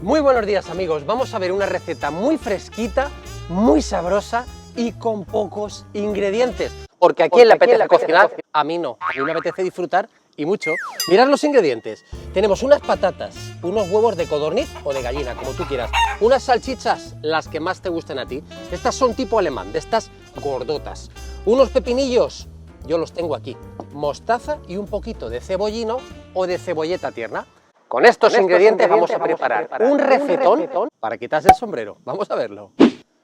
Muy buenos días amigos, vamos a ver una receta muy fresquita, muy sabrosa y con pocos ingredientes. Porque a quién le apetece cocinar, a mí no, a mí me apetece disfrutar y mucho. Mirad los ingredientes, tenemos unas patatas, unos huevos de codorniz o de gallina, como tú quieras, unas salchichas, las que más te gusten a ti, estas son tipo alemán, de estas gordotas, unos pepinillos, yo los tengo aquí, mostaza y un poquito de cebollino o de cebolleta tierna. Con estos ingredientes vamos a preparar un recetón para quitarse el sombrero. Vamos a verlo.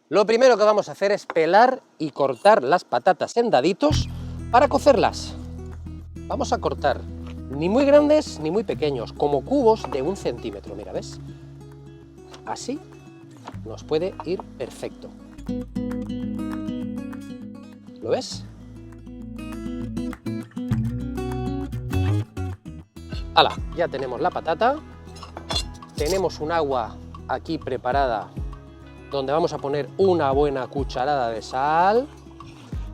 Lo primero que vamos a hacer es pelar y cortar las patatas en daditos para cocerlas. Vamos a cortar ni muy grandes ni muy pequeños, como cubos de 1 centímetro, mira, ¿ves? Así nos puede ir perfecto. ¿Lo ves? ¡Hala! Ya tenemos la patata, tenemos un agua aquí preparada donde vamos a poner una buena cucharada de sal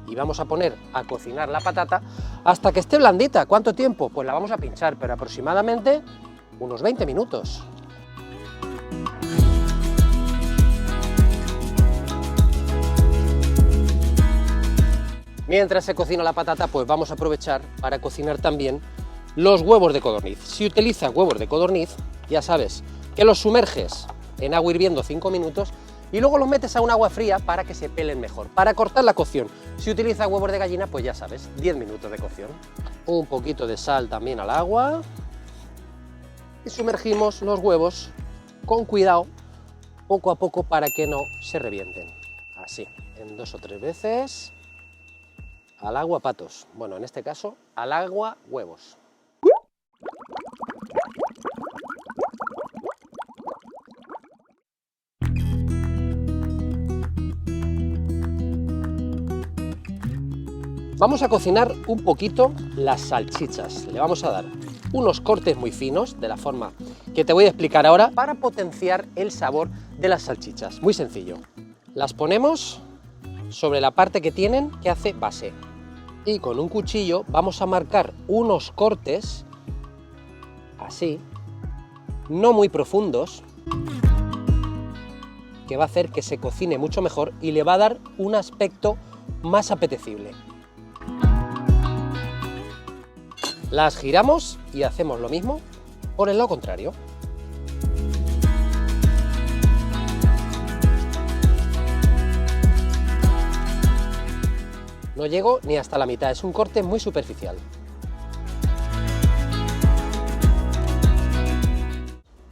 y vamos a poner a cocinar la patata hasta que esté blandita. ¿Cuánto tiempo? Pues la vamos a pinchar, pero aproximadamente unos 20 minutos. Mientras se cocina la patata, pues vamos a aprovechar para cocinar también los huevos de codorniz. Si utilizas huevos de codorniz, ya sabes que los sumerges en agua hirviendo 5 minutos y luego los metes a un agua fría para que se pelen mejor, para cortar la cocción. Si utilizas huevos de gallina, pues ya sabes, 10 minutos de cocción. Un poquito de sal también al agua y sumergimos los huevos con cuidado, poco a poco, para que no se revienten. Así, en 2 o 3 veces. Al agua patos, bueno, en este caso, al agua huevos. Vamos a cocinar un poquito las salchichas. Le vamos a dar unos cortes muy finos, de la forma que te voy a explicar ahora, para potenciar el sabor de las salchichas. Muy sencillo. Las ponemos sobre la parte que tienen, que hace base. Y con un cuchillo vamos a marcar unos cortes, así, no muy profundos, que va a hacer que se cocine mucho mejor y le va a dar un aspecto más apetecible. Las giramos y hacemos lo mismo por el lado contrario. No llego ni hasta la mitad, es un corte muy superficial.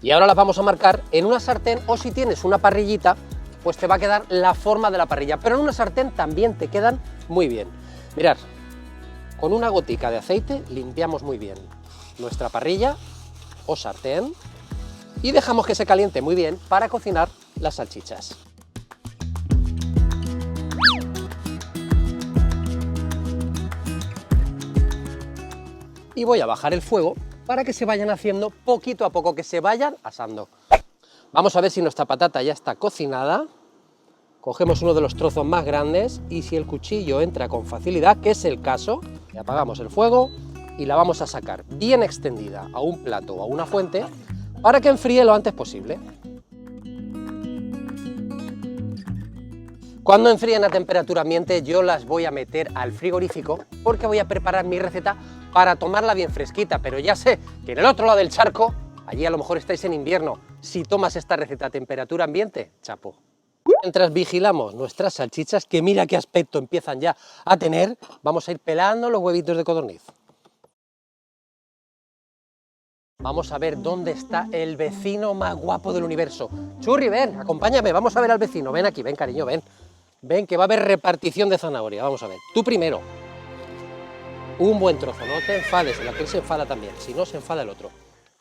Y ahora las vamos a marcar en una sartén, o si tienes una parrillita, pues te va a quedar la forma de la parrilla, pero en una sartén también te quedan muy bien. Mirad, con una gotica de aceite limpiamos muy bien nuestra parrilla o sartén y dejamos que se caliente muy bien para cocinar las salchichas. Y voy a bajar el fuego para que se vayan haciendo poquito a poco, que se vayan asando. Vamos a ver si nuestra patata ya está cocinada. Cogemos uno de los trozos más grandes y si el cuchillo entra con facilidad, que es el caso, apagamos el fuego y la vamos a sacar bien extendida a un plato o a una fuente para que enfríe lo antes posible. Cuando enfríen a temperatura ambiente yo las voy a meter al frigorífico porque voy a preparar mi receta para tomarla bien fresquita, pero ya sé que en el otro lado del charco, allí a lo mejor estáis en invierno, si tomas esta receta a temperatura ambiente, chapo. Mientras vigilamos nuestras salchichas, que mira qué aspecto empiezan ya a tener, vamos a ir pelando los huevitos de codorniz. Vamos a ver dónde está el vecino más guapo del universo. Churri, ven, acompáñame, vamos a ver al vecino, ven aquí, ven cariño, ven. Ven que va a haber repartición de zanahoria, vamos a ver. Tú primero. Un buen trozo, no te enfades, el aquel se enfada también, si no se enfada el otro.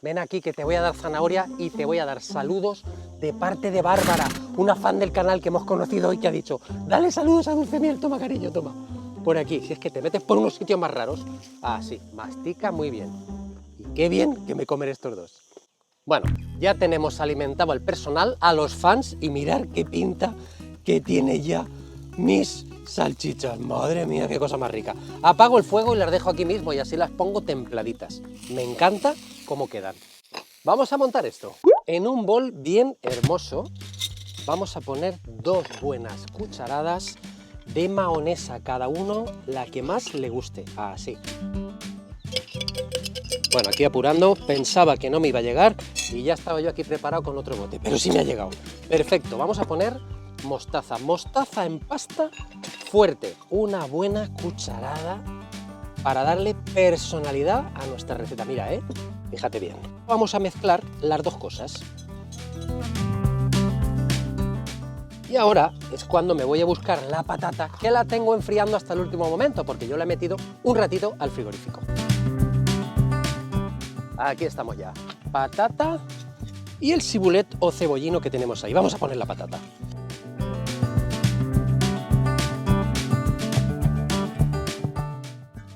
Ven aquí que te voy a dar zanahoria y te voy a dar saludos de parte de Bárbara, una fan del canal que hemos conocido hoy que ha dicho: dale saludos a Dulcemiel, toma cariño, toma. Por aquí, si es que te metes por unos sitios más raros. Ah, sí, mastica muy bien. Y qué bien que me comen estos dos. Bueno, ya tenemos alimentado al personal, a los fans, y mirar qué pinta que tiene ya mis salchichas. Madre mía, qué cosa más rica. Apago el fuego y las dejo aquí mismo y así las pongo templaditas. Me encanta cómo quedan. Vamos a montar esto. En un bol bien hermoso vamos a poner 2 buenas cucharadas de mahonesa, cada uno la que más le guste, así. Bueno, aquí apurando, pensaba que no me iba a llegar y ya estaba yo aquí preparado con otro bote, pero sí me ha llegado. Perfecto, vamos a poner mostaza, mostaza en pasta fuerte, una buena cucharada para darle personalidad a nuestra receta. Mira, fíjate bien. Vamos a mezclar las dos cosas. Y ahora es cuando me voy a buscar la patata, que la tengo enfriando hasta el último momento, porque yo la he metido un ratito al frigorífico. Aquí estamos ya. Patata y el cibulet o cebollino que tenemos ahí. Vamos a poner la patata.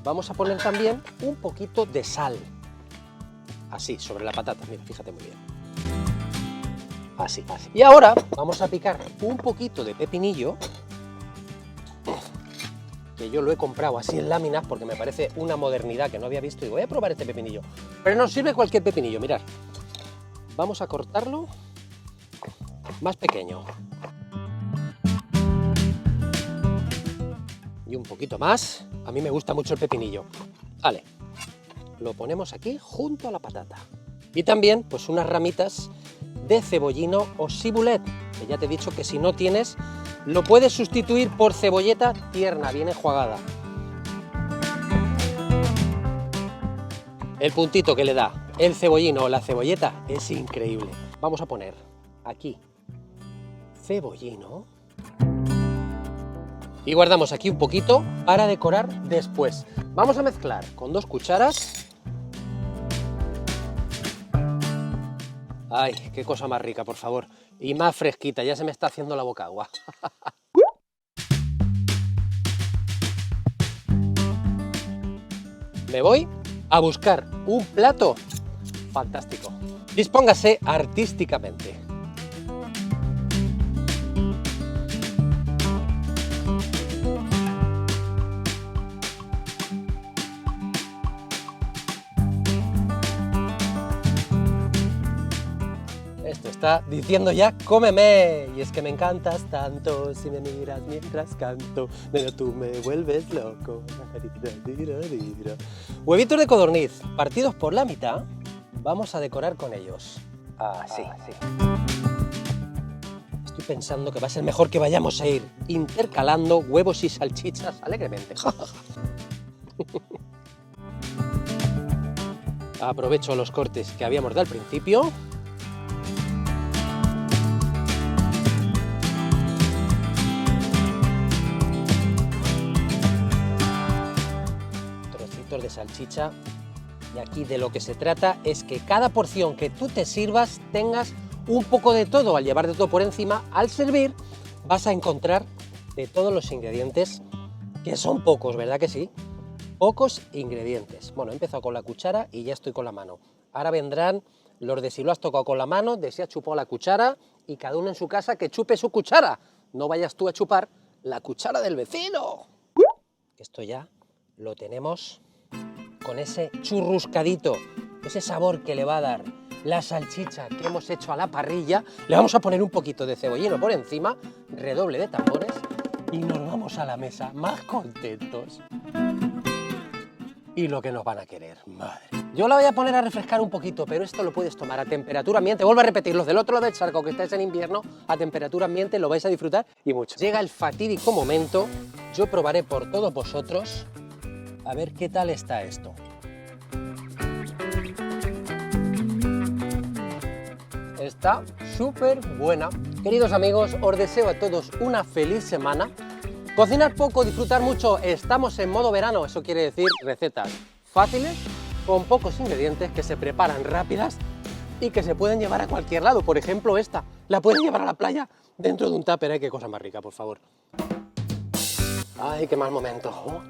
Vamos a poner también un poquito de sal. Así, sobre la patata. Mira, fíjate muy bien. Así, así. Y ahora vamos a picar un poquito de pepinillo, que yo lo he comprado así en láminas porque me parece una modernidad que no había visto y voy a probar este pepinillo. Pero nos sirve cualquier pepinillo, mirad. Vamos a cortarlo más pequeño. Y un poquito más. A mí me gusta mucho el pepinillo. Vale, lo ponemos aquí junto a la patata. Y también pues unas ramitas de cebollino o cibulet, que ya te he dicho que si no tienes, lo puedes sustituir por cebolleta tierna, bien enjuagada. El puntito que le da el cebollino o la cebolleta es increíble. Vamos a poner aquí cebollino y guardamos aquí un poquito para decorar después. Vamos a mezclar con 2 cucharas. Ay, qué cosa más rica, por favor. Y más fresquita, ya se me está haciendo la boca agua. Me voy a buscar un plato fantástico. Dispóngase artísticamente. Esto está diciendo ya, cómeme. Y es que me encantas tanto, si me miras mientras canto, pero tú me vuelves loco. Huevitos de codorniz, partidos por la mitad, vamos a decorar con ellos. Así. Estoy pensando que va a ser mejor que vayamos a ir intercalando huevos y salchichas alegremente. Aprovecho los cortes que habíamos dado al principio. De salchicha, y aquí de lo que se trata es que cada porción que tú te sirvas tengas un poco de todo. Al llevar de todo por encima, al servir vas a encontrar de todos los ingredientes, que son pocos, ¿verdad que sí? Pocos ingredientes. Bueno, he empezado con la cuchara y ya estoy con la mano. Ahora vendrán los de si lo has tocado con la mano, de si has chupado la cuchara, y cada uno en su casa que chupe su cuchara. No vayas tú a chupar la cuchara del vecino. Esto ya lo tenemos con ese churruscadito, ese sabor que le va a dar la salchicha que hemos hecho a la parrilla. Le vamos a poner un poquito de cebollino por encima, redoble de tambores, y nos vamos a la mesa más contentos. Y lo que nos van a querer, madre. Yo la voy a poner a refrescar un poquito, pero esto lo puedes tomar a temperatura ambiente. Vuelvo a repetir, los del otro lado del charco, que estáis en invierno, a temperatura ambiente lo vais a disfrutar y mucho. Llega el fatídico momento, yo probaré por todos vosotros. A ver qué tal está esto. Está súper buena. Queridos amigos, os deseo a todos una feliz semana. Cocinar poco, disfrutar mucho. Estamos en modo verano, eso quiere decir recetas fáciles, con pocos ingredientes, que se preparan rápidas y que se pueden llevar a cualquier lado. Por ejemplo, esta, la pueden llevar a la playa dentro de un tupper. ¡Ay, qué cosa más rica, por favor! ¡Ay, qué mal momento!